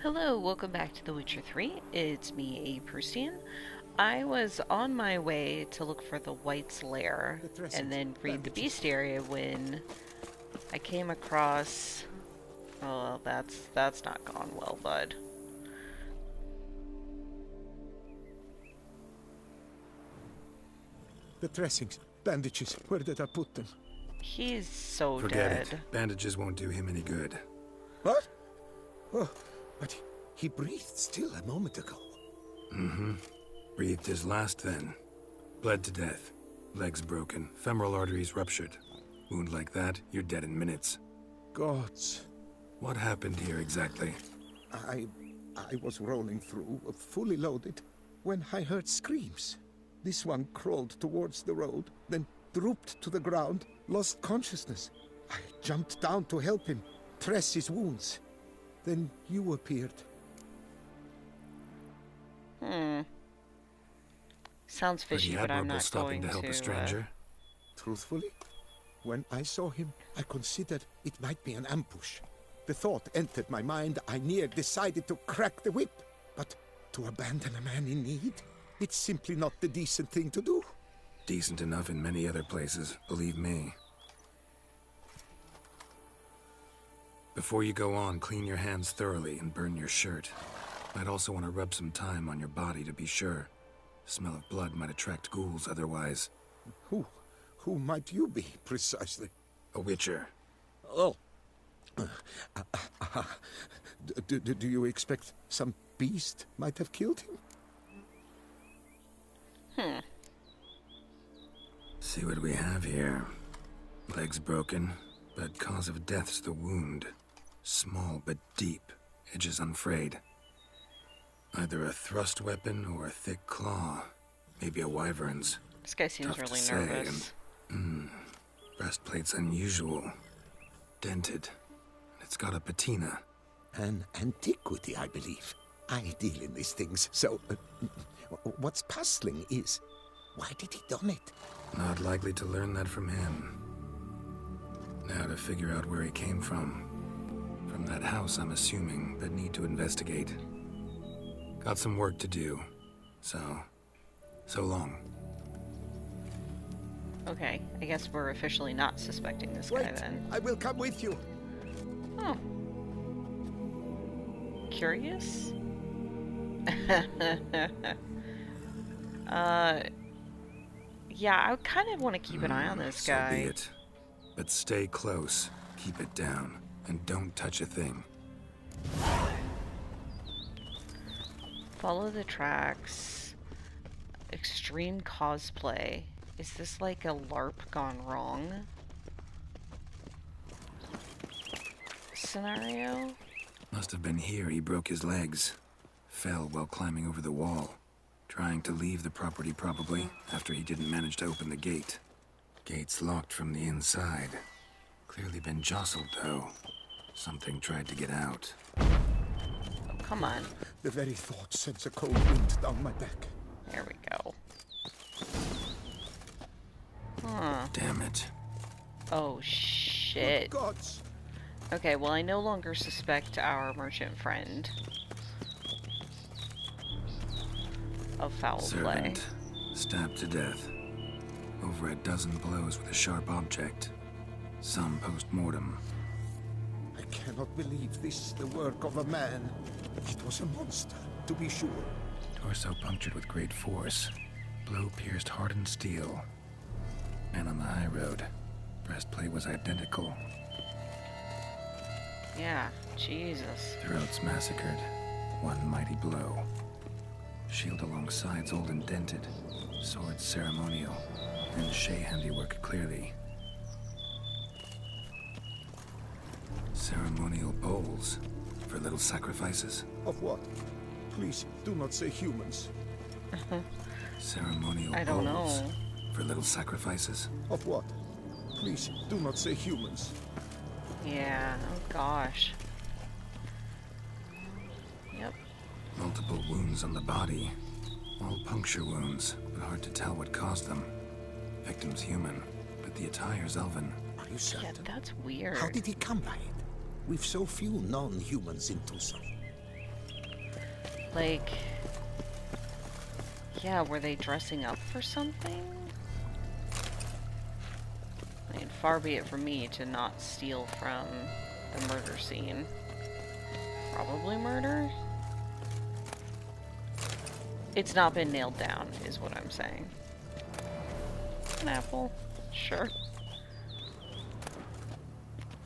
Hello, welcome back to The Witcher 3. It's me, aproustian. I was on my way to look for the Wight's lair and then read the bestiary when I came across... Oh, that's not gone well, bud. The dressings, bandages, where did I put them? He's so Forget dead. it. Bandages won't do him any good. What? Oh, but he breathed still a moment ago. Mm-hmm. Breathed his last then. Bled to death. Legs broken. Femoral arteries ruptured. Wound like that, you're dead in minutes. Gods. What happened here exactly? I was rolling through, fully loaded, when I heard screams. This one crawled towards the road, then drooped to the ground, lost consciousness. I jumped down to help him, press his wounds. Then you appeared. Sounds fishy, but I'm not stopping going to help a stranger. Truthfully, when I saw him, I considered it might be an ambush. The thought entered my mind, I near decided to crack the whip. But to abandon a man in need? It's simply not the decent thing to do. Decent enough in many other places, believe me. Before you go on, clean your hands thoroughly and burn your shirt. Might also want to rub some thyme on your body to be sure. Smell of blood might attract ghouls otherwise. Who might you be, precisely? A witcher. Oh. Do you expect some beast might have killed him? See what we have here. Legs broken, but cause of death's the wound. Small but deep, edges unfrayed. Either a thrust weapon or a thick claw. Maybe a wyvern's. This guy seems Tough really to say, nervous. Breastplate's unusual. Dented. It's got a patina. An antiquity, I believe. I deal in these things, so... what's puzzling is, why did he done it? Not likely to learn that from him. Now to figure out where he came from. From that house, I'm assuming, but need to investigate. Got some work to do. So long. Okay, I guess we're officially not suspecting this guy Wait, then. I will come with you. Oh. Curious? Yeah, I kind of want to keep an eye on this So guy. be it. But stay close. Keep it down. And don't touch a thing. Follow the tracks. Extreme cosplay. Is this like a LARP gone wrong scenario? Must have been here he broke his legs. Fell while climbing over the wall. Trying to leave the property probably, after he didn't manage to open the gate. Gate's locked from the inside. Clearly been jostled though. Something tried to get out. Oh, come on. The very thought sends a cold wind down my back. There we go. Huh. Damn it. Oh, shit. Good gods! Okay, well, I no longer suspect our merchant friend of foul play. Servant. Stabbed to death. Over a dozen blows with a sharp object. Some post-mortem. I cannot believe this is the work of a man. It was a monster, to be sure. Torso punctured with great force. Blow pierced hardened steel. Man on the high road. Breastplate was identical. Yeah, Jesus. Throats massacred. One mighty blow. Shield along sides old and dented. Sword ceremonial. And Shay handiwork clearly. Ceremonial bowls. For little sacrifices. Of what? Please, do not say humans. Ceremonial I don't bowls. know. For little sacrifices. Of what? Please, do not say humans. Yeah, oh gosh. Yep. Multiple wounds on the body. All puncture wounds, but hard to tell what caused them. Victim's human, but the attire's elven. Are you Yeah, certain? that's weird. How did he come by it? We've so few non-humans in Tucson. Like, yeah, were they dressing up for something? I mean, far be it from me to not steal from the murder scene. Probably murder? It's not been nailed down, is what I'm saying. An apple? Sure.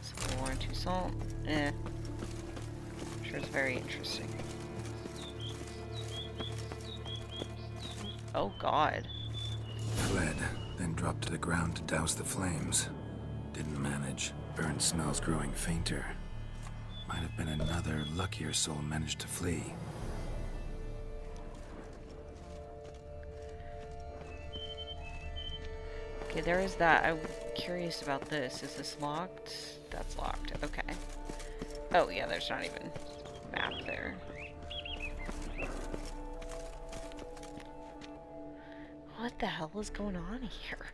Some more into salt? Eh. Sure is very interesting. Oh god. Fled, then dropped to the ground to douse the flames. Didn't manage. Burn smells growing fainter. Might have been another luckier soul managed to flee. Okay, there is that. I'm curious about this. Is this locked? That's locked. Okay. Oh, yeah, there's not even a map there. What the hell is going on here?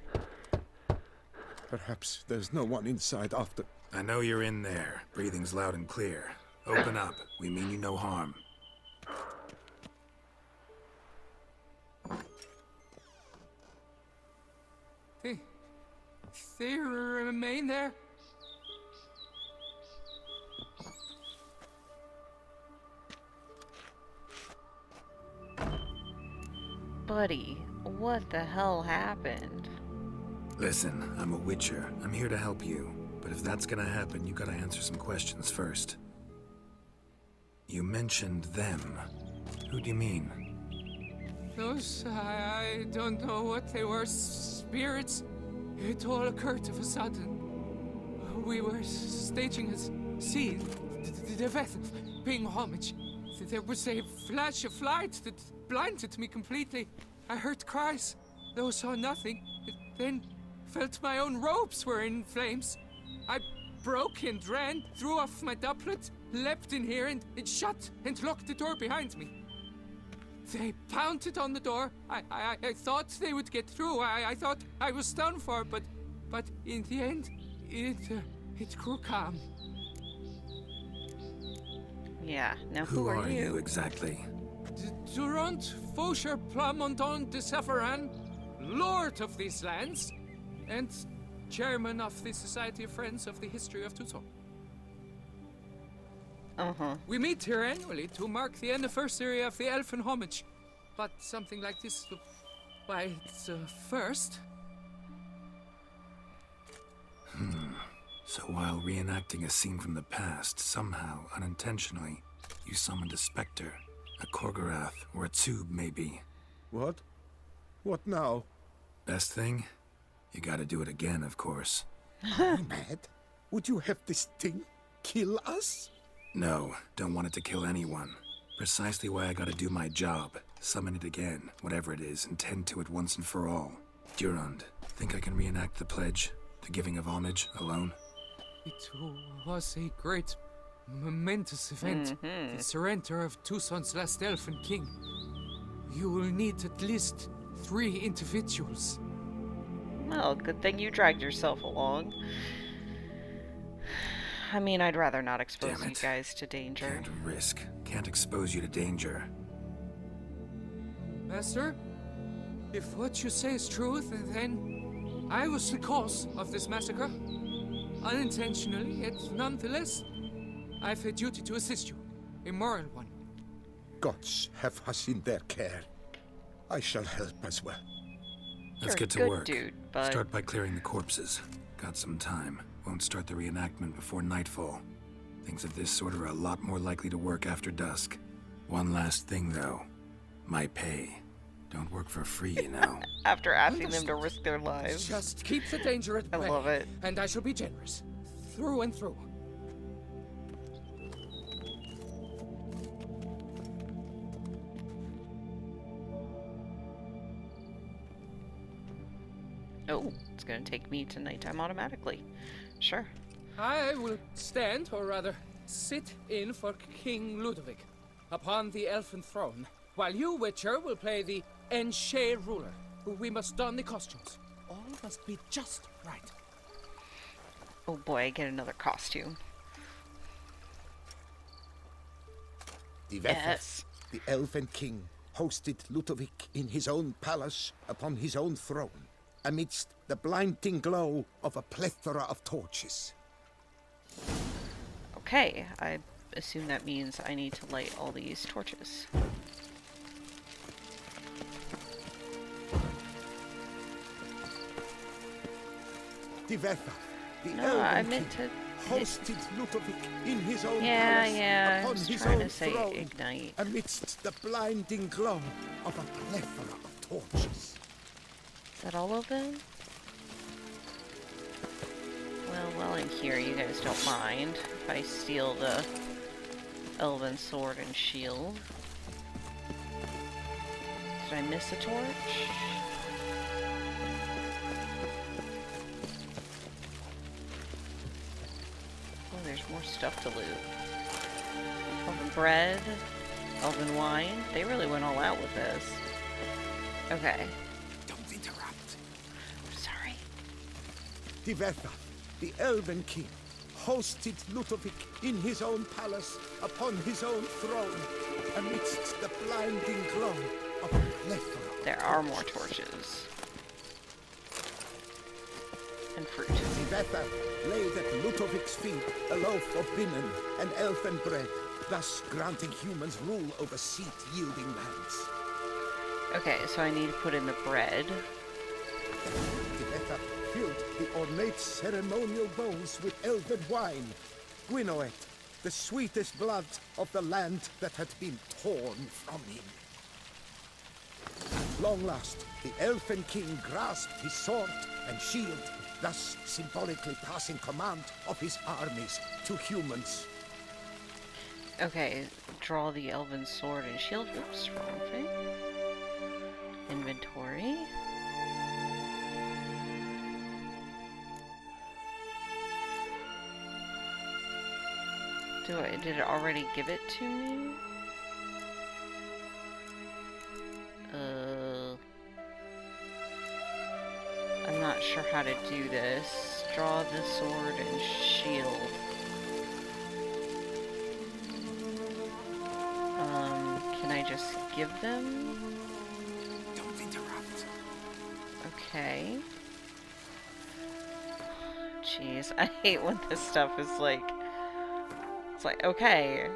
Perhaps there's no one inside after... I know you're in there. Breathing's loud and clear. Open up. We mean you no harm. They remain there? Buddy, what the hell happened? Listen, I'm a witcher. I'm here to help you. But if that's gonna happen, you gotta answer some questions first. You mentioned them. Who do you mean? Those, I don't know what they were. Spirits? It all occurred of a sudden. We were staging a scene, the event, paying homage. There was a flash of light that blinded me completely. I heard cries, though saw nothing. Then felt my own robes were in flames. I broke and ran, threw off my doublet, leapt in here and it shut and locked the door behind me. They pounded on the door. I thought they would get through. I thought I was done for, but in the end, it grew calm. Yeah, now Who are you exactly? Durant Faucher Plamondon de Savaran, Lord of these lands, and Chairman of the Society of Friends of the History of Tucson. We meet here annually to mark the anniversary of the Elfin Homage. But something like this, why, it's a first. So while reenacting a scene from the past, somehow, unintentionally, you summoned a specter, a Korgorath, or a tube, maybe. What? What now? Best thing? You gotta do it again, of course. Are you mad? Would you have this thing kill us? No, don't want it to kill anyone. Precisely why I gotta do my job. Summon it again, whatever it is, and tend to it once and for all. Durand, think I can reenact the pledge? The giving of homage, alone? It was a great, momentous event. The surrender of Tucson's last elfin king. You will need at least 3 individuals. Well, good thing you dragged yourself along. I mean, I'd rather not expose you guys to danger. Can't risk. Can't expose you to danger. Master, if what you say is true, then I was the cause of this massacre. Unintentionally, yet nonetheless, I've a duty to assist you. A moral one. Gods have us in their care. I shall help as well. Let's get to You're a good work. dude, but... Start by clearing the corpses. Got some time. Won't start the reenactment before nightfall. Things of this sort are a lot more likely to work after dusk. One last thing, though. My pay. Don't work for free, you know. After asking them to risk their lives. Just keep the danger at bay. I love it. And I shall be generous. Through and through. Oh, it's gonna take me to nighttime automatically. Sure. I will stand, or rather, sit in for King Ludovic upon the elfin throne, while you, Witcher, will play the Enche ruler. We must don the costumes. All must be just right. Oh boy, I get another costume. Die Waffe. Yes. the Elven King hosted Ludovic in his own palace upon his own throne, amidst the blinding glow of a plethora of torches. Okay, I assume that means I need to light all these torches. Divetha, the No, Elven I meant King, to hosted Ludovic in his own Yeah, palace I upon was his trying own to say throne, ignite. amidst the blinding glow of a plethora of torches. Is that all of them? Well, while I'm here, you guys don't mind if I steal the elven sword and shield. Did I miss a torch? Oh, there's more stuff to loot. Elven bread, elven wine. They really went all out with this. Okay. Don't interrupt. Sorry. Divetha, the Elven King, hosted Ludovic in his own palace upon his own throne, amidst the blinding glow of a plethora. There are more torches. And fruit. Divetha laid at Ludovic's feet a loaf of binnen and elfin bread, thus granting humans rule over seat-yielding lands. Okay, so I need to put in the bread. Divetha filled the ornate ceremonial bowls with elven wine, Gwinoet, the sweetest blood of the land that had been torn from him. At long last, the Elfin King grasped his sword and shield, thus symbolically passing command of his armies to humans. Okay, draw the elven sword and shield. Oops, wrong thing. Inventory. Did it already give it to me? I'm not sure how to do this. Draw the sword and shield. Can I just give them? Don't interrupt. Okay. Jeez, I hate when this stuff is like... It's like, okay,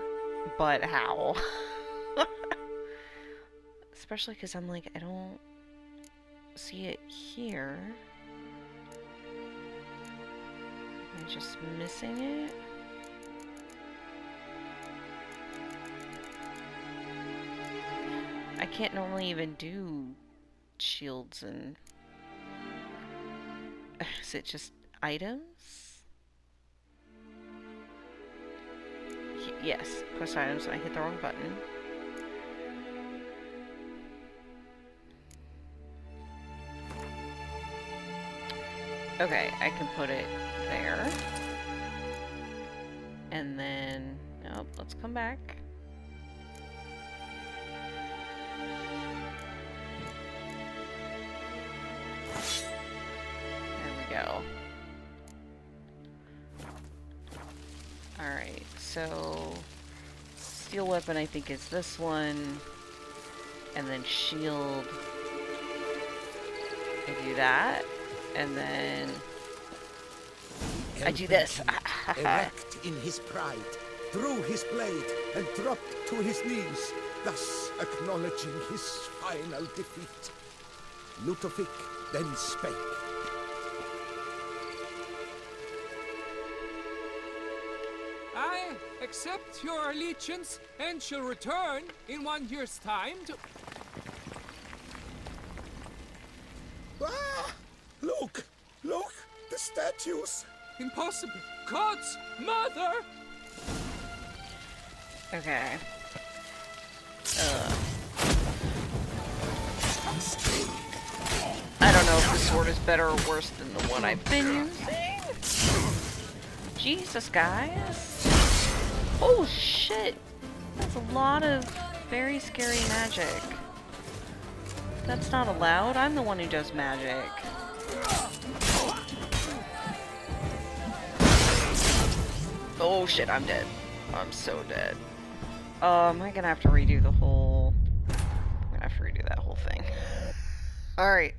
but how? Especially because I'm like, I don't see it here. Am I just missing it? I can't normally even do shields and... Is it just items? Yes, quest items. I hit the wrong button. Okay, I can put it there. And then... Nope, let's come back. There we go. Alright, so... Steel weapon I think is this one. And then shield... I do that. And then I do this. Erect in his pride, drew his blade and dropped to his knees, thus acknowledging his final defeat. Ludovic then spake. I accept your allegiance and shall return in 1 year's time to... Ah! Look! Look! The statues! Impossible! God's mother! Okay. I don't know if the sword is better or worse than the one I've been using. Jesus, guys. Oh, shit. That's a lot of very scary magic. That's not allowed. I'm the one who does magic. Oh shit, I'm dead. I'm so dead. Am I gonna have to redo the whole... I'm gonna have to redo that whole thing. Alright.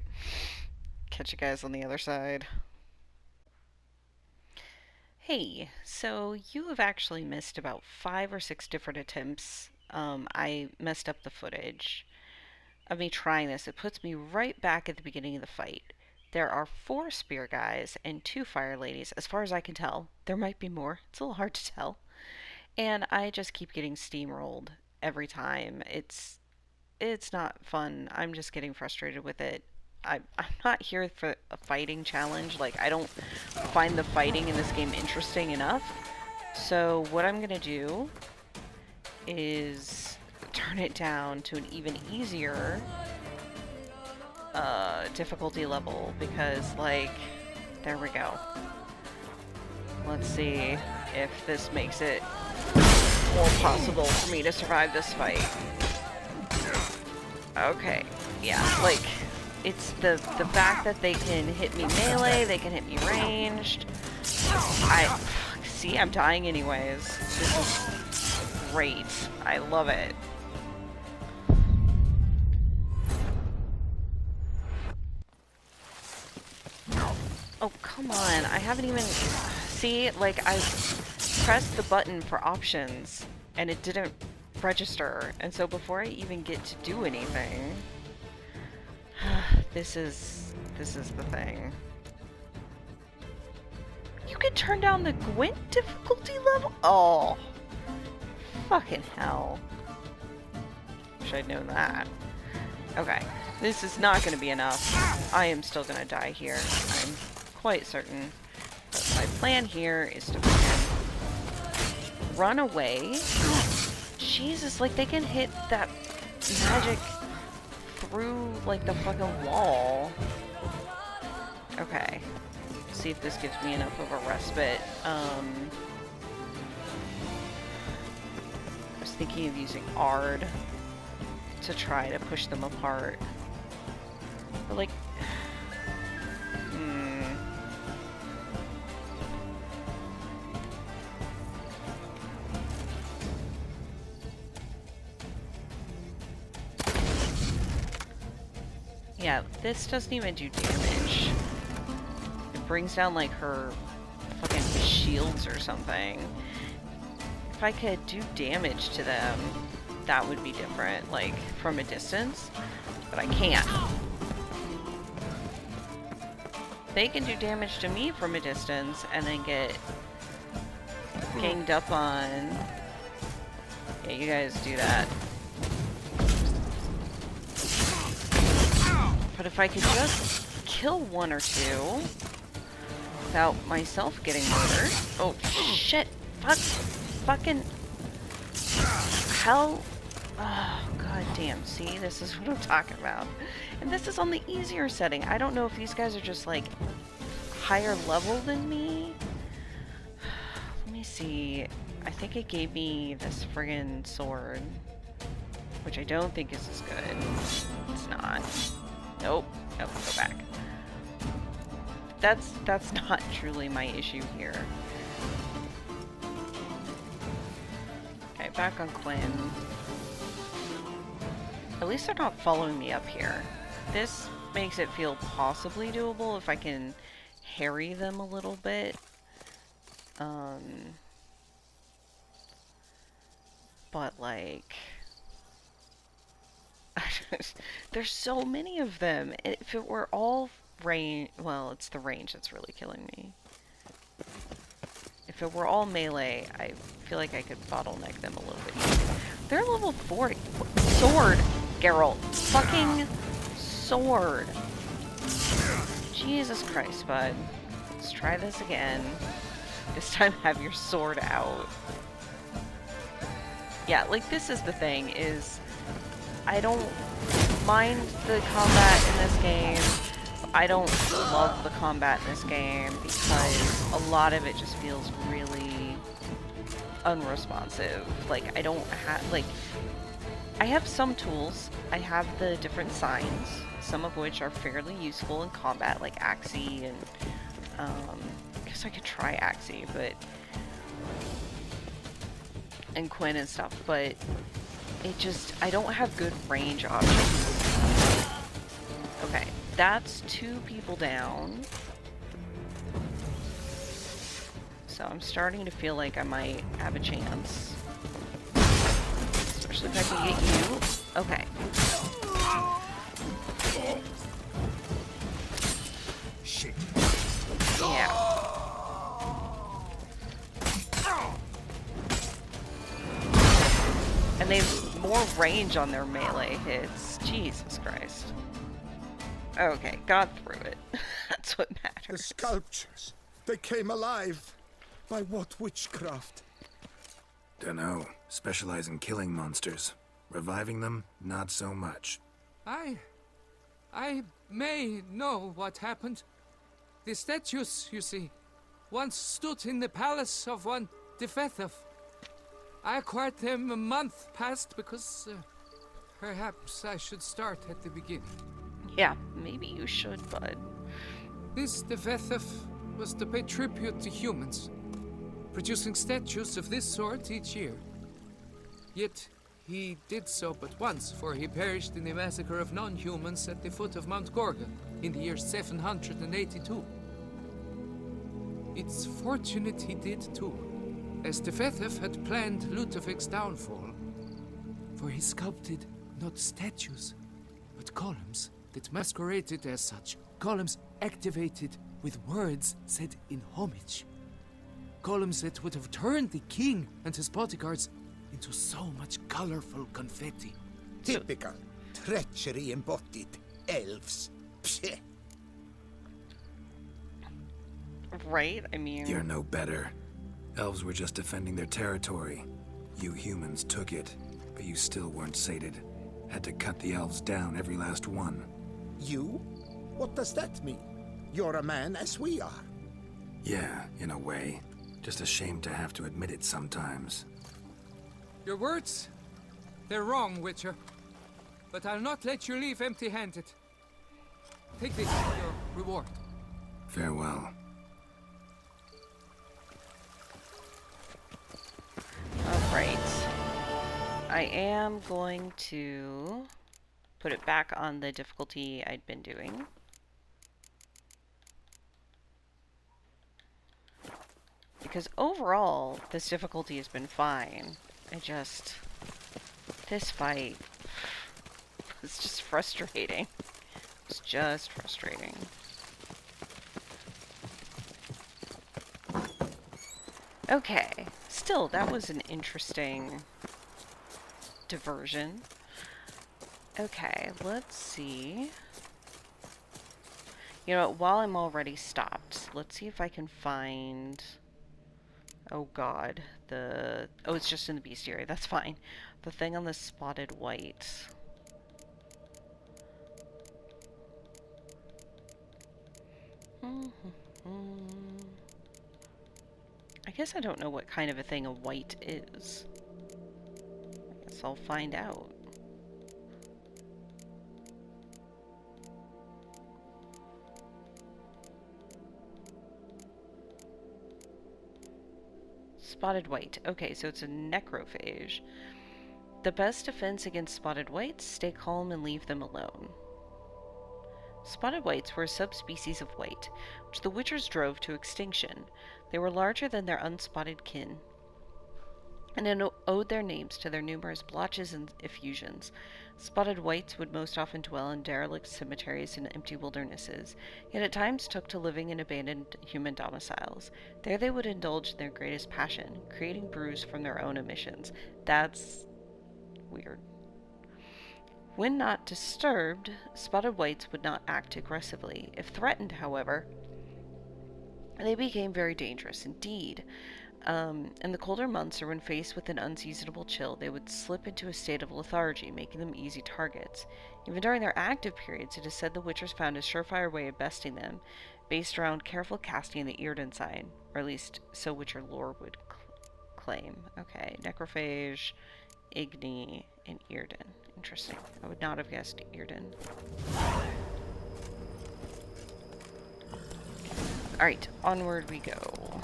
Catch you guys on the other side. Hey, so you have actually missed about 5 or 6 different attempts. I messed up the footage of me trying this. It puts me right back at the beginning of the fight. There are 4 spear guys and 2 fire ladies, as far as I can tell. There might be more. It's a little hard to tell. And I just keep getting steamrolled every time. It's not fun. I'm just getting frustrated with it. I'm not here for a fighting challenge. Like, I don't find the fighting in this game interesting enough. So what I'm gonna do is turn it down to an even easier difficulty level, because, like, there we go. Let's see if this makes it more possible for me to survive this fight. Okay, yeah, like, it's the fact that they can hit me melee, they can hit me ranged. See, I'm dying anyways. This is great. I love it. Oh, come on. I haven't even... See, like, I pressed the button for options, and it didn't register. And so before I even get to do anything... This is the thing. You can turn down the Gwent difficulty level? Oh. Fucking hell. Wish I'd known that. Okay. This is not going to be enough. I am still going to die here. I'm quite certain. But my plan here is to run away. Jesus, like, they can hit that magic through, like, the fucking wall. Okay. See if this gives me enough of a respite. I was thinking of using Ard to try to push them apart. But, like... Yeah, this doesn't even do damage. It brings down, like, her fucking shields or something. If I could do damage to them, that would be different, like, from a distance. But I can't. They can do damage to me from a distance and then get ganged up on. Yeah, you guys do that. But if I could just kill 1 or 2 without myself getting murdered. Oh, shit. Fuck. Fucking hell. Oh, god damn. See, this is what I'm talking about. And this is on the easier setting. I don't know if these guys are just, like, higher level than me. Let me see. I think it gave me this friggin' sword, which I don't think is as good. It's not. Nope. Nope, go back. That's not truly my issue here. Okay, back on Quinn. At least they're not following me up here. This makes it feel possibly doable if I can harry them a little bit. But, like... There's so many of them. If it were all range... Well, it's the range that's really killing me. If it were all melee, I feel like I could bottleneck them a little bit easier. They're level 40. Sword, Geralt. Fucking sword. Jesus Christ, bud. Let's try this again. This time have your sword out. Yeah, like, this is the thing, is... I don't mind the combat in this game. I don't love the combat in this game because a lot of it just feels really unresponsive. Like, I don't have, like, I have some tools. I have the different signs, some of which are fairly useful in combat, like Axie and, I guess I could try Axie, but and Quinn and stuff, but it just, I don't have good range options. Okay, that's 2 people down. So I'm starting to feel like I might have a chance. Especially if I can get you. Okay. Shit. Yeah. And they have more range on their melee hits. Jesus Christ. Okay, got through it. That's what matters. The sculptures. They came alive. By what witchcraft? Dunno. Specialize in killing monsters. Reviving them, not so much. I may know what happened. The statues, you see, once stood in the palace of one Defethov. I acquired them a month past because perhaps I should start at the beginning. Yeah, maybe you should, bud. This Defethov was to pay tribute to humans, producing statues of this sort each year. Yet he did so but once, for he perished in the massacre of non-humans at the foot of Mount Gorgon in the year 782. It's fortunate he did too, as Defethov had planned Ludovic's downfall, for he sculpted not statues, but columns that masqueraded as such. Columns activated with words said in homage. Columns that would have turned the king and his bodyguards into so much colorful confetti. Typical. Treachery embodied. Elves. Psheh. Right? I mean... You're no better. Elves were just defending their territory. You humans took it, but you still weren't sated. Had to cut the elves down, every last one. You? What does that mean? You're a man as we are. Yeah, in a way. Just ashamed to have to admit it sometimes. Your words? They're wrong, Witcher. But I'll not let you leave empty-handed. Take this as your reward. Farewell. Alright. I am going to put it back on the difficulty I'd been doing. Because overall, this difficulty has been fine. This fight was just frustrating. It's just frustrating. Okay, still, that was an interesting diversion. Okay, let's see. You know, while I'm already stopped, let's see if I can find... Oh god, oh, it's just in the bestiary, that's fine. The thing on the spotted wight. I guess I don't know what kind of a thing a wight is. I guess I'll find out. Spotted wight. Okay, so it's a necrophage. The best defense against spotted wights, stay calm and leave them alone. Spotted wights were a subspecies of wight, which the Witchers drove to extinction. They were larger than their unspotted kin, and owed their names to their numerous blotches and effusions. Spotted wights would most often dwell in derelict cemeteries and empty wildernesses, yet at times took to living in abandoned human domiciles. There they would indulge in their greatest passion, creating brews from their own emissions. That's weird. When not disturbed, spotted wights would not act aggressively. If threatened, however, they became very dangerous indeed. In the colder months, or when faced with an unseasonable chill, they would slip into a state of lethargy, making them easy targets. Even during their active periods, it is said the Witchers found a surefire way of besting them, based around careful casting in the Írden sign, or at least so Witcher lore would claim. Okay, necrophage, Igni, and Írden. Interesting. I would not have guessed Írden. Alright, onward we go.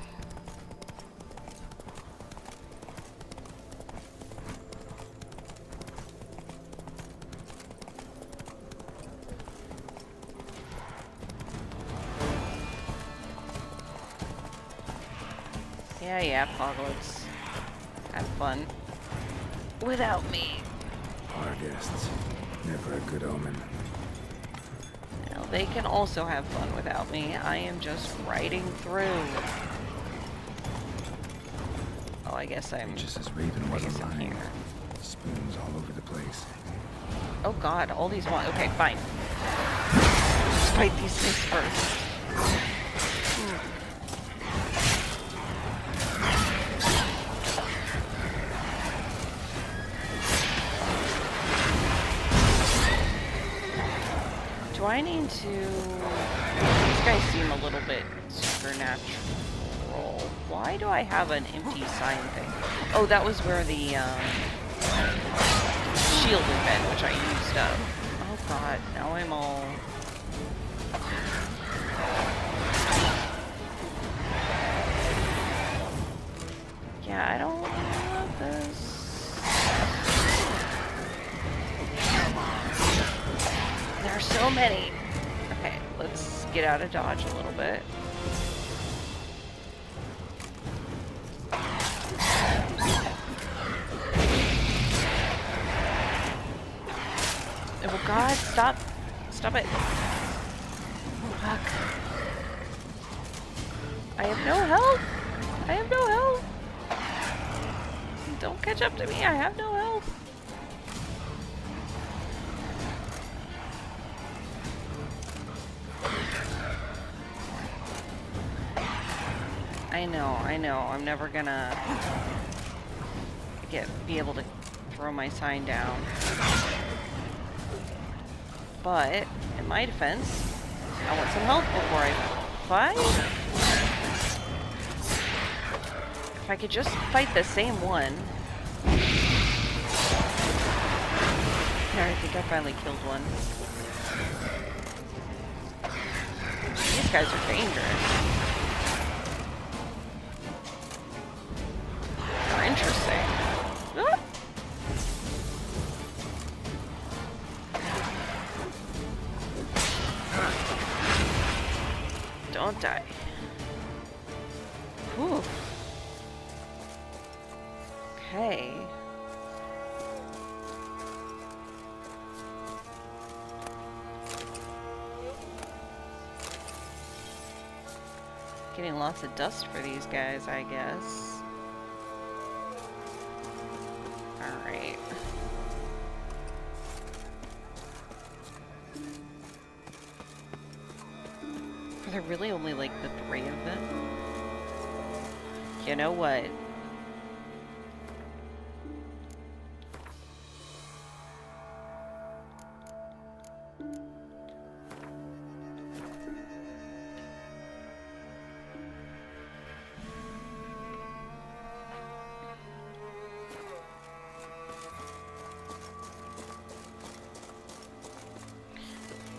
Yeah, Poglets. Have fun. Without me. Our guests. Never a good omen. Well, they can also have fun without me. I am just riding through. Oh, I guess I'm... Just as Raven wasn't in lying. here. Spoons all over the place. Oh god, all these want... Okay, fine. Let's fight these things first. Do I need to... These guys seem a little bit supernatural. Why do I have an empty sign thing? Oh, that was where the shield had been, which I used up. Oh god, now I'm all... Yeah, I don't want this. There are so many. Okay, let's get out of dodge a little bit. Oh god, stop. Stop it. Fuck. I have no help. I have no help. Don't catch up to me. I have no help. I know. I'm never gonna be able to throw my sign down. But, in my defense, I want some help before I fight. If I could just fight the same one. There, I think I finally killed one. These guys are dangerous. They're interesting. Ah! Don't die. Whew. Okay. Getting lots of dust for these guys, I guess. Alright. Are there really only like the 3 of them? You know what?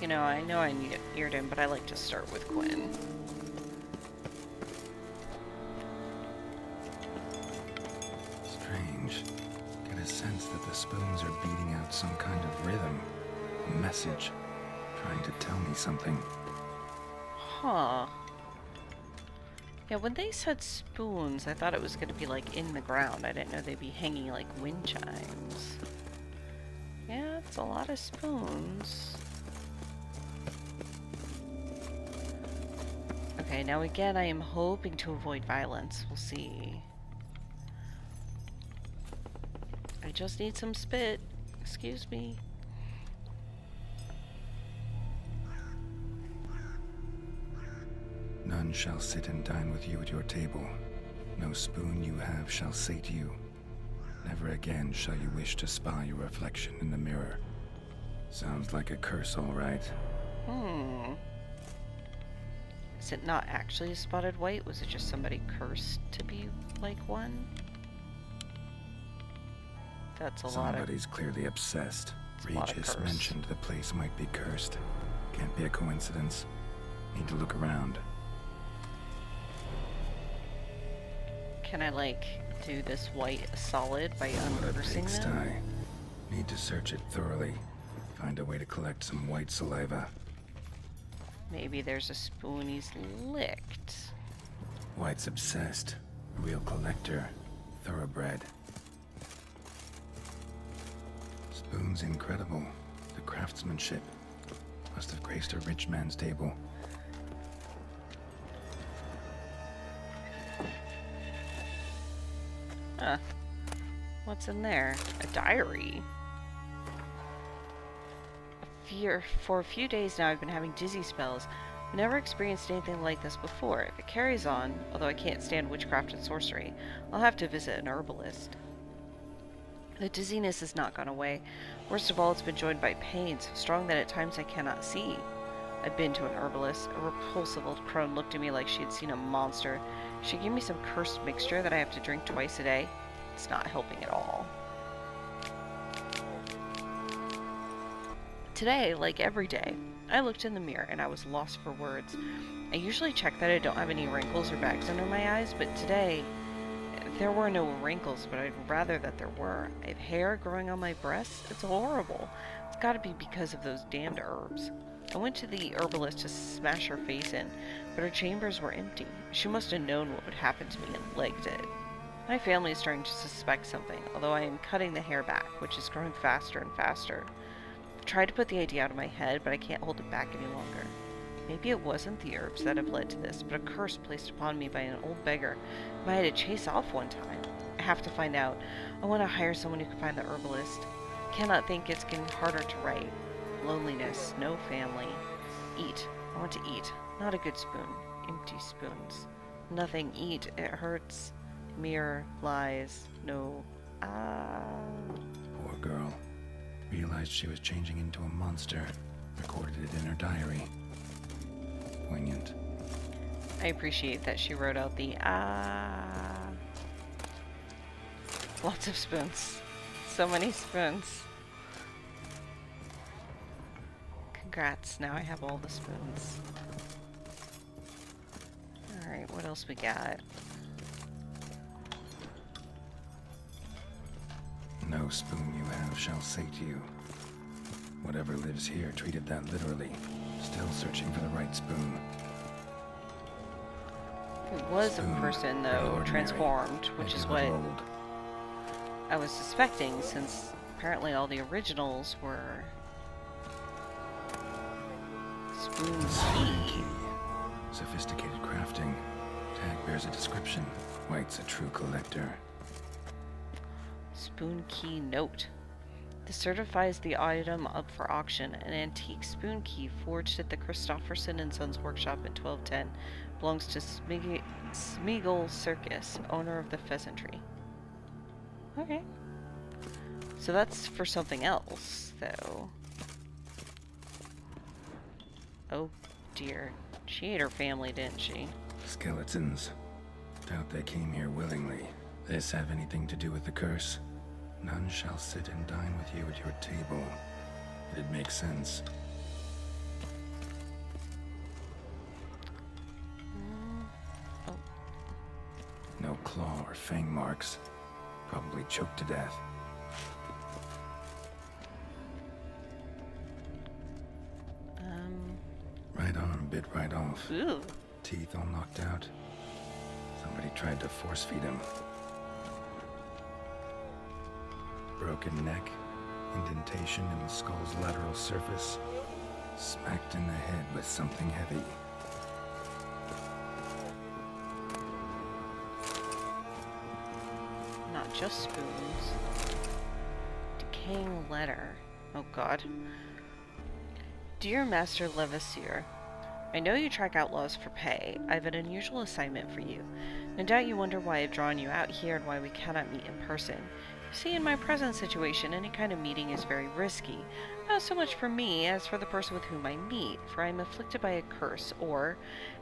You know I need Earden, but I like to start with Quinn. Strange. Get a sense that the spoons are beating out some kind of rhythm. A message. Trying to tell me something. Huh. Yeah, when they said spoons, I thought it was going to be like in the ground. I didn't know they'd be hanging like wind chimes. Yeah, it's a lot of spoons. Okay, now again, I am hoping to avoid violence. We'll see. I just need some spit. Excuse me. None shall sit and dine with you at your table. No spoon you have shall say to you. Never again shall you wish to spy your reflection in the mirror. Sounds like a curse, all right. Is it not actually a spotted wight? Was it just somebody cursed to be like one? That's a lot of... Somebody's clearly obsessed. Regis mentioned the place might be cursed. Can't be a coincidence. Need to look around. Can I, like, do this wight solid by uncursing them? Need to search it thoroughly. Find a way to collect some white saliva. Maybe there's a spoon he's licked. White's obsessed. A real collector. Thoroughbred. Spoon's incredible. The craftsmanship. Must have graced a rich man's table. Huh. What's in there? A diary. For a few days now, I've been having dizzy spells. I've never experienced anything like this before. If it carries on, although I can't stand witchcraft and sorcery, I'll have to visit an herbalist. The dizziness has not gone away. Worst of all, it's been joined by pain so strong that at times I cannot see. I've been to an herbalist. A repulsive old crone looked at me like she had seen a monster. She gave me some cursed mixture that I have to drink twice a day. It's not helping at all. Today, like every day, I looked in the mirror and I was lost for words. I usually check that I don't have any wrinkles or bags under my eyes, but today, there were no wrinkles, but I'd rather that there were. I have hair growing on my breasts. It's horrible. It's gotta be because of those damned herbs. I went to the herbalist to smash her face in, but her chambers were empty. She must have known what would happen to me and legged it. My family is starting to suspect something, although I am cutting the hair back, which is growing faster and faster. I've tried to put the idea out of my head, but I can't hold it back any longer. Maybe it wasn't the herbs that have led to this, but a curse placed upon me by an old beggar whom I had to chase off one time. I have to find out. I want to hire someone who can find the herbalist. I cannot think it's getting harder to write. Loneliness, no family. Eat. I want to eat. Not a good spoon. Empty spoons. Nothing. Eat. It hurts. Mirror. Lies. No. Poor girl. Realized she was changing into a monster. Recorded it in her diary. Poignant. I appreciate that she wrote out the Lots of spoons. So many spoons. Congrats, now I have all the spoons. Alright, what else we got? No spoon you have shall sate you. Whatever lives here treated that literally. Still searching for the right spoon. It was Spoon, a person, very though, ordinary, transformed, which maybe is a what little old. I was suspecting, since apparently all the originals were spoon key. Sophisticated crafting. Tag bears a description. White's a true collector. Spoon key note. This certifies the item up for auction. An antique spoon key forged at the Christopherson and Sons workshop in 1210 belongs to Smeagol Circus, owner of the Pheasantry. Okay. So that's for something else, though. Oh dear. She ate her family, didn't she? Skeletons. Doubt they came here willingly. This have anything to do with the curse? None shall sit and dine with you at your table. It makes sense. Oh. No claw or fang marks. Probably choked to death. Right arm bit right off. Ooh. Teeth all knocked out. Somebody tried to force feed him. Broken neck, indentation in the skull's lateral surface, smacked in the head with something heavy. Not just spoons. Decaying letter. Oh god. Dear Master Levasseur, I know you track outlaws for pay. I have an unusual assignment for you. No doubt you wonder why I've drawn you out here and why we cannot meet in person. You see, in my present situation, any kind of meeting is very risky. Not so much for me as for the person with whom I meet, for I am afflicted by a curse, or,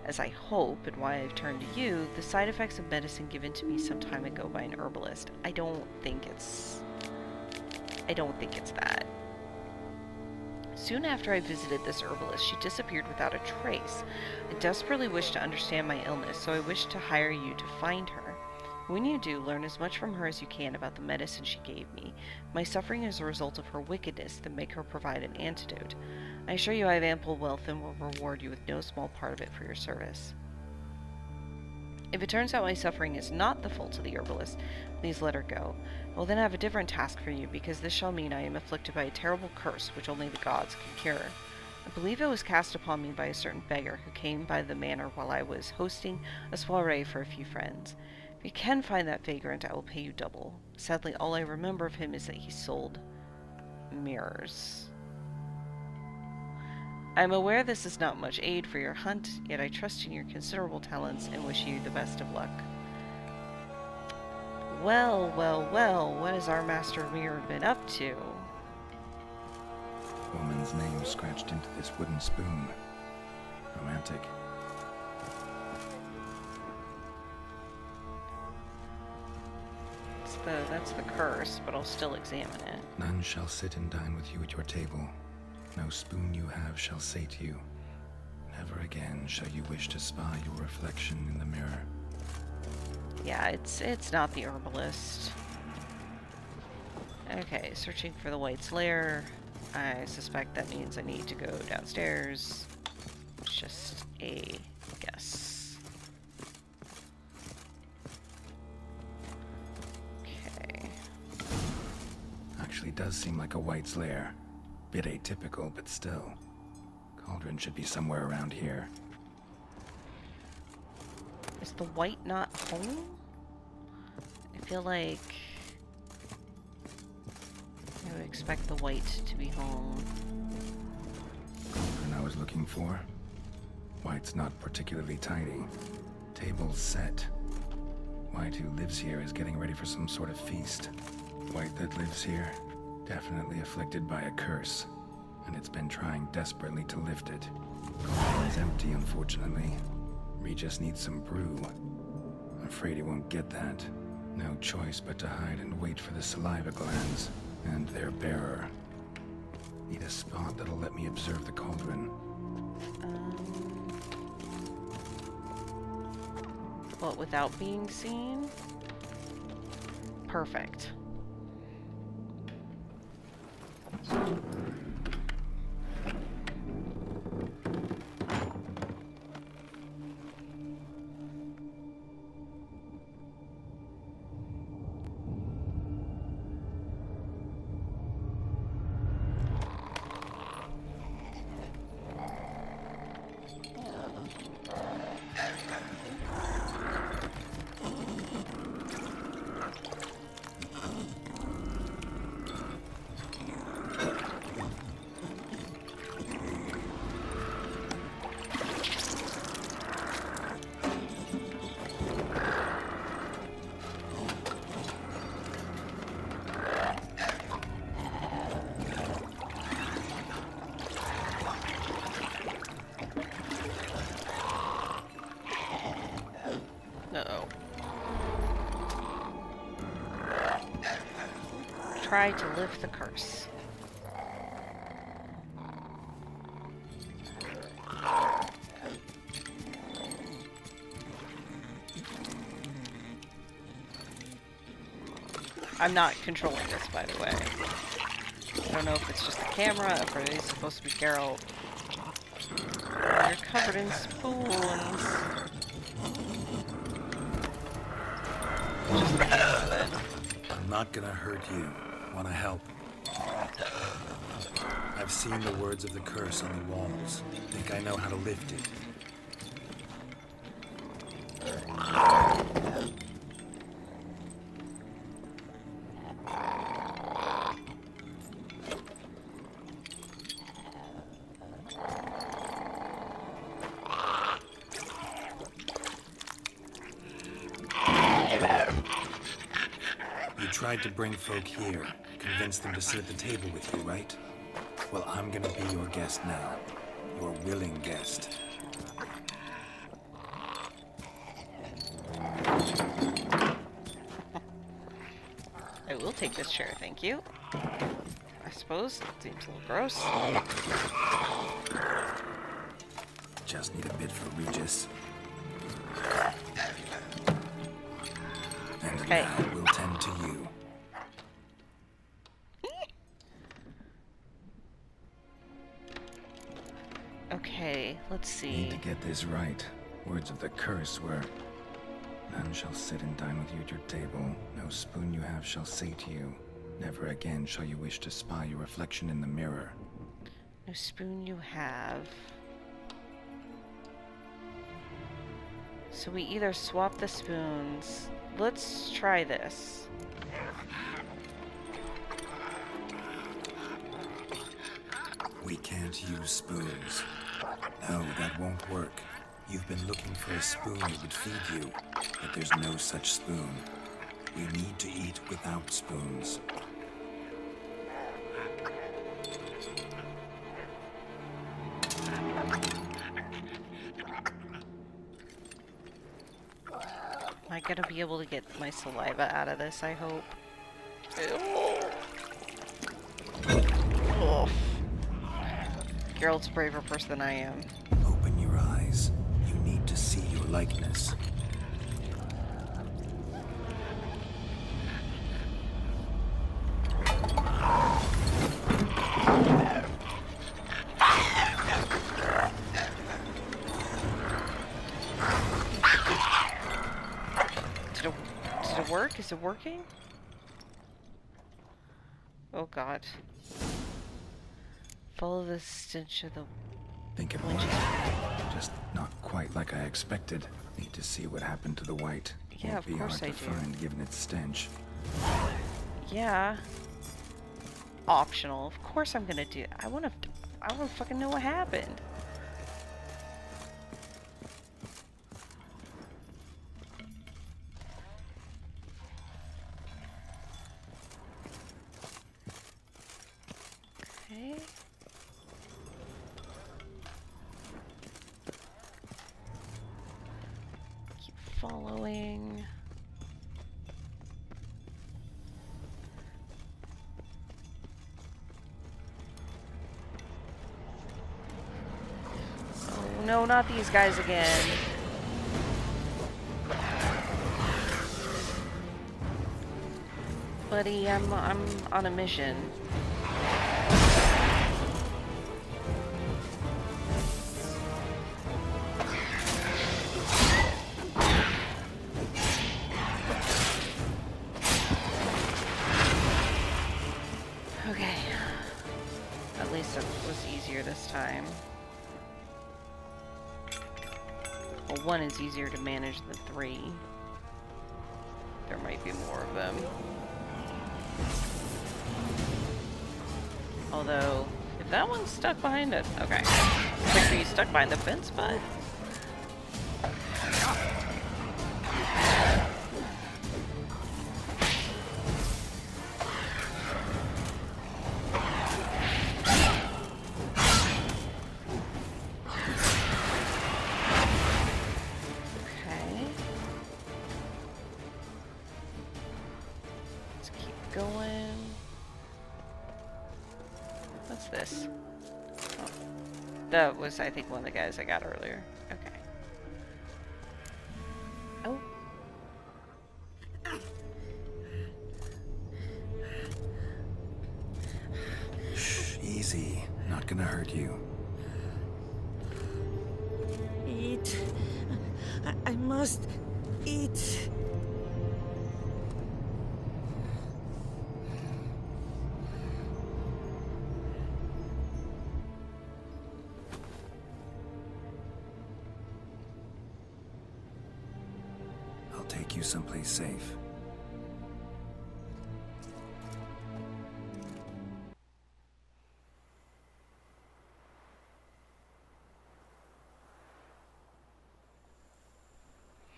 as I hope, and why I've turned to you, the side effects of medicine given to me some time ago by an herbalist. I don't think it's that. Soon after I visited this herbalist, she disappeared without a trace. I desperately wished to understand my illness, so I wished to hire you to find her. When you do, learn as much from her as you can about the medicine she gave me. My suffering is a result of her wickedness, then make her provide an antidote. I assure you I have ample wealth and will reward you with no small part of it for your service. If it turns out my suffering is not the fault of the herbalist, please let her go. I will then have a different task for you, because this shall mean I am afflicted by a terrible curse which only the gods can cure. I believe it was cast upon me by a certain beggar who came by the manor while I was hosting a soiree for a few friends. If you can find that vagrant, I will pay you double. Sadly, all I remember of him is that he sold mirrors. I am aware this is not much aid for your hunt, yet I trust in your considerable talents and wish you the best of luck. Well, well, well, what has our master mirror been up to? Woman's name scratched into this wooden spoon. Romantic. That's the curse, but I'll still examine it. None shall sit and dine with you at your table. No spoon you have shall say to you, never again shall you wish to spy your reflection in the mirror. Yeah, it's not the herbalist. Okay, searching for the Wight's lair. I suspect that means I need to go downstairs. It's just a guess. Okay. Actually does seem like a Wight's lair. Bit atypical, but still. Cauldron should be somewhere around here. Is the Wight not home? I feel like I would expect the Wight to be home. Cauldron I was looking for. Wight's not particularly tidy. Table's set. Wight who lives here is getting ready for some sort of feast. Wight that lives here, definitely afflicted by a curse, and it's been trying desperately to lift it. Cauldron is empty, unfortunately. Regis needs some brew. I'm afraid he won't get that. No choice but to hide and wait for the saliva glands and their bearer. Need a spot that'll let me observe the cauldron. What, without being seen? Perfect. Try to lift the curse. I'm not controlling this, by the way. I don't know if it's just the camera, if it is supposed to be Geralt. You're covered in spoons. Just the camera, then. I'm not gonna hurt you. Wanna help? I've seen the words of the curse on the walls. Think I know how to lift it. Tried to bring folk here, convince them to sit at the table with you, right? Well, I'm gonna be your guest now. Your willing guest. I will take this chair, thank you. I suppose. It seems a little gross. Just need a bit for Regis. And okay. Now we'll tend to you. Okay, let's see. Need to get this right. Words of the curse were None shall sit and dine with you at your table. No spoon you have shall say to you, never again shall you wish to spy your reflection in the mirror. No spoon you have. So we either swap the spoons. Let's try this. We can't use spoons. No, that won't work. You've been looking for a spoon that would feed you, but there's no such spoon. We need to eat without spoons. Am I gonna be able to get my saliva out of this, I hope? Oh. Geralt's a braver person than I am. Open your eyes. You need to see your likeness. Did it work? Is it working? Oh god. Follow the stench of the... Think it worked. Just not quite like I expected. Need to see what happened to the white. Yeah, of course I do. Won't be hard to find given its stench. Yeah. Optional. Of course I'm gonna do it. I wanna fucking know what happened. Okay. Keep following. Oh no, not these guys again. Buddy, I'm on a mission. Okay. At least it was easier this time. Well, one is easier to manage than three. There might be more of them. Although, if that one's stuck behind it... Okay. Quick for you stuck behind the fence, bud. Okay. Let's keep going. What's this? Oh. That was, I think, one of the guys I got earlier. Okay. Oh. Shh, easy. Not gonna hurt you. Eat. I must eat. I'll take you someplace safe.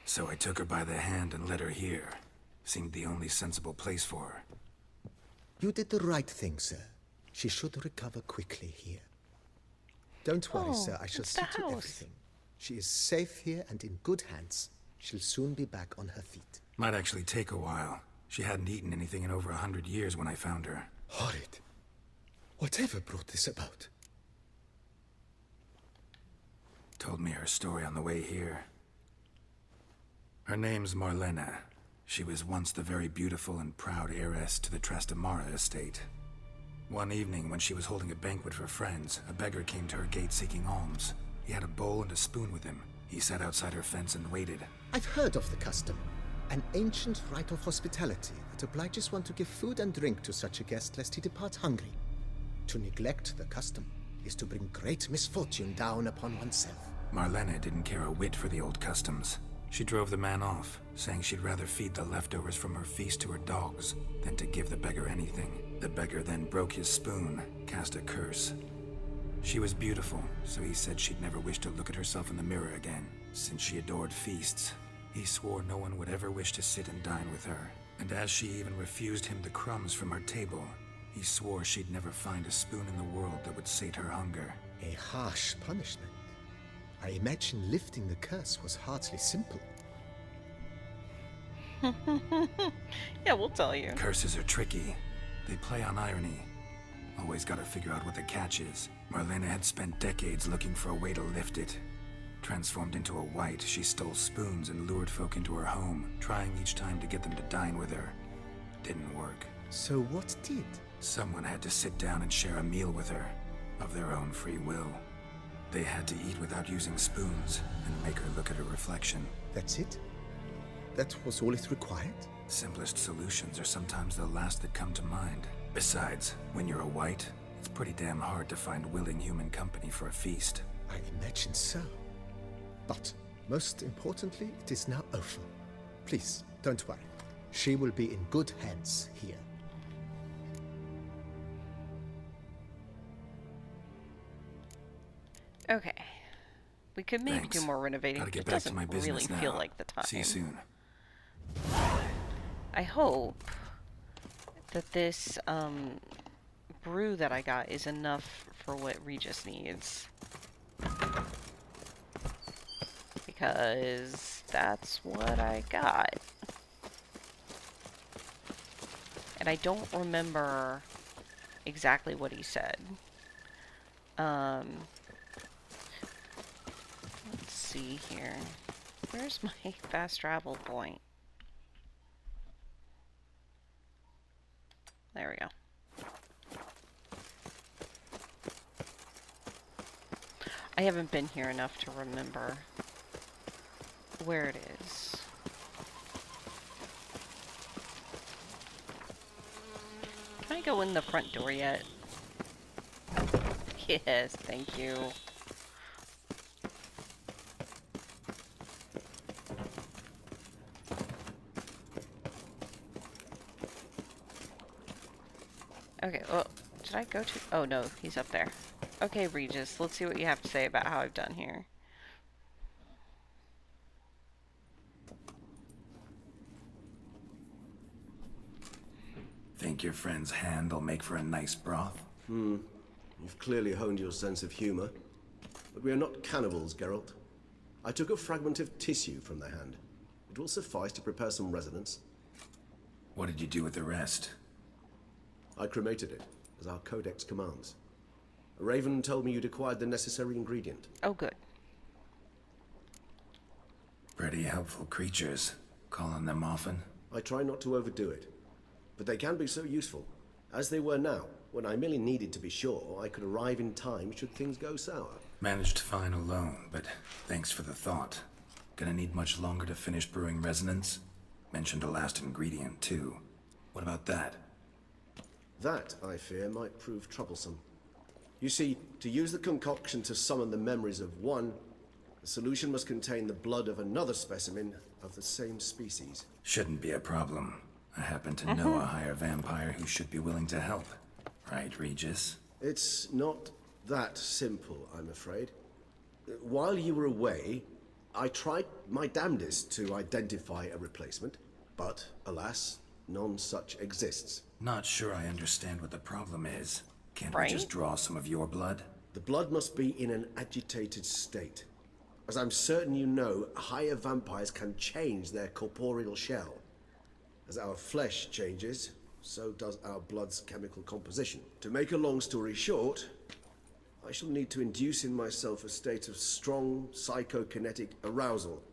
So I took her by the hand and led her here. Seemed the only sensible place for her. You did the right thing, sir. She should recover quickly here. Don't worry, sir. I shall it's see the to house. everything. She is safe here and in good hands. She'll soon be back on her feet. Might actually take a while. She hadn't eaten anything in over 100 years when I found her. Horrid. Whatever brought this about? Told me her story on the way here. Her name's Marlena. She was once the very beautiful and proud heiress to the Trastamara estate. One evening, when she was holding a banquet for friends, a beggar came to her gate seeking alms. He had a bowl and a spoon with him. He sat outside her fence and waited. I've heard of the custom. An ancient rite of hospitality that obliges one to give food and drink to such a guest lest he depart hungry. To neglect the custom is to bring great misfortune down upon oneself. Marlena didn't care a whit for the old customs. She drove the man off, saying she'd rather feed the leftovers from her feast to her dogs than to give the beggar anything. The beggar then broke his spoon, cast a curse. She was beautiful, so he said she'd never wish to look at herself in the mirror again. Since she adored feasts, he swore no one would ever wish to sit and dine with her. And as she even refused him the crumbs from her table, he swore she'd never find a spoon in the world that would sate her hunger. A harsh punishment. I imagine lifting the curse was hardly simple. Yeah, we'll tell you. Curses are tricky. They play on irony. Always gotta figure out what the catch is. Marlena had spent decades looking for a way to lift it. Transformed into a wight, she stole spoons and lured folk into her home, trying each time to get them to dine with her. Didn't work. So what did? Someone had to sit down and share a meal with her, of their own free will. They had to eat without using spoons, and make her look at her reflection. That's it? That was all it required? Simplest solutions are sometimes the last that come to mind. Besides, when you're a wight, it's pretty damn hard to find willing human company for a feast. I imagine so. But, most importantly, it is now over. Please, don't worry. She will be in good hands here. Okay. We could maybe Thanks. do more renovating, Gotta but get it back to doesn't my business really feel now. like the time. See you soon. I hope that this brew that I got is enough for what Regis needs. Because that's what I got. And I don't remember exactly what he said. Let's see here. Where's my fast travel point? There we go. I haven't been here enough to remember where it is. Can I go in the front door yet? Yes, thank you. Okay, well, did I go to... Oh, no, he's up there. Okay, Regis, let's see what you have to say about how I've done here. Think your friend's hand will make for a nice broth? You've clearly honed your sense of humor. But we are not cannibals, Geralt. I took a fragment of tissue from their hand. It will suffice to prepare some resonance. What did you do with the rest? I cremated it, as our codex commands. A raven told me you'd acquired the necessary ingredient. Oh, good. Pretty helpful creatures. Call on them often? I try not to overdo it. But they can be so useful. As they were now, when I merely needed to be sure I could arrive in time should things go sour. Managed fine alone, but thanks for the thought. Gonna need much longer to finish brewing resonance? Mentioned a last ingredient, too. What about that? That, I fear, might prove troublesome. You see, to use the concoction to summon the memories of one, the solution must contain the blood of another specimen of the same species. Shouldn't be a problem. I happen to know a higher vampire who should be willing to help. Right, Regis? It's not that simple, I'm afraid. While you were away, I tried my damnedest to identify a replacement, but alas, none such exists. Not sure I understand what the problem is. Can't Right? we just draw some of your blood? The blood must be in an agitated state. As I'm certain you know, higher vampires can change their corporeal shell. As our flesh changes, so does our blood's chemical composition. To make a long story short, I shall need to induce in myself a state of strong psychokinetic arousal.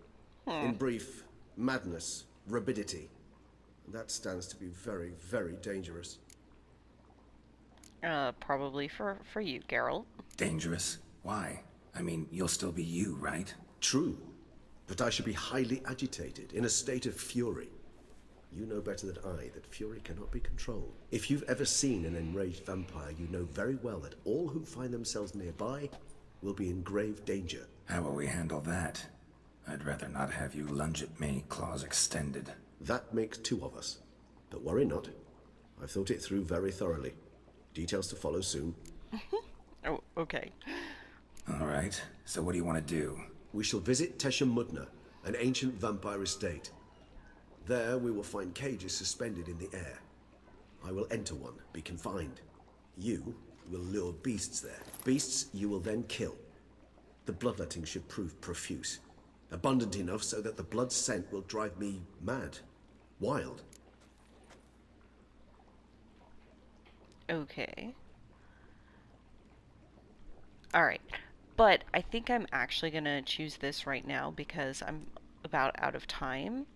In brief, madness, rabidity. And that stands to be very, very dangerous. Probably for you, Geralt. Dangerous? Why? I mean, you'll still be you, right? True. That I should be highly agitated, in a state of fury. You know better than I that fury cannot be controlled. If you've ever seen an enraged vampire, you know very well that all who find themselves nearby will be in grave danger. How will we handle that? I'd rather not have you lunge at me, claws extended. That makes two of us. But worry not. I've thought it through very thoroughly. Details to follow soon. Oh, okay. All right, so what do you want to do? We shall visit Tesha Mudna, an ancient vampire estate. There we will find cages suspended in the air. I will enter one, be confined. You will lure beasts there. Beasts you will then kill. The bloodletting should prove profuse. Abundant enough so that the blood scent will drive me mad. Wild. Okay. Alright. But I think I'm actually gonna choose this right now because I'm about out of time.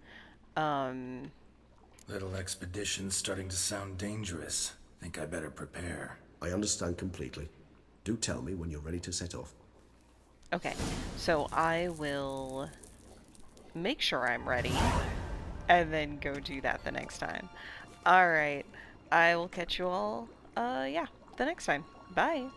Little expedition's starting to sound dangerous. Think I better prepare. I understand completely. Do tell me when you're ready to set off. Okay, so I will make sure I'm ready and then go do that the next time. Alright, I will catch you all, the next time. Bye!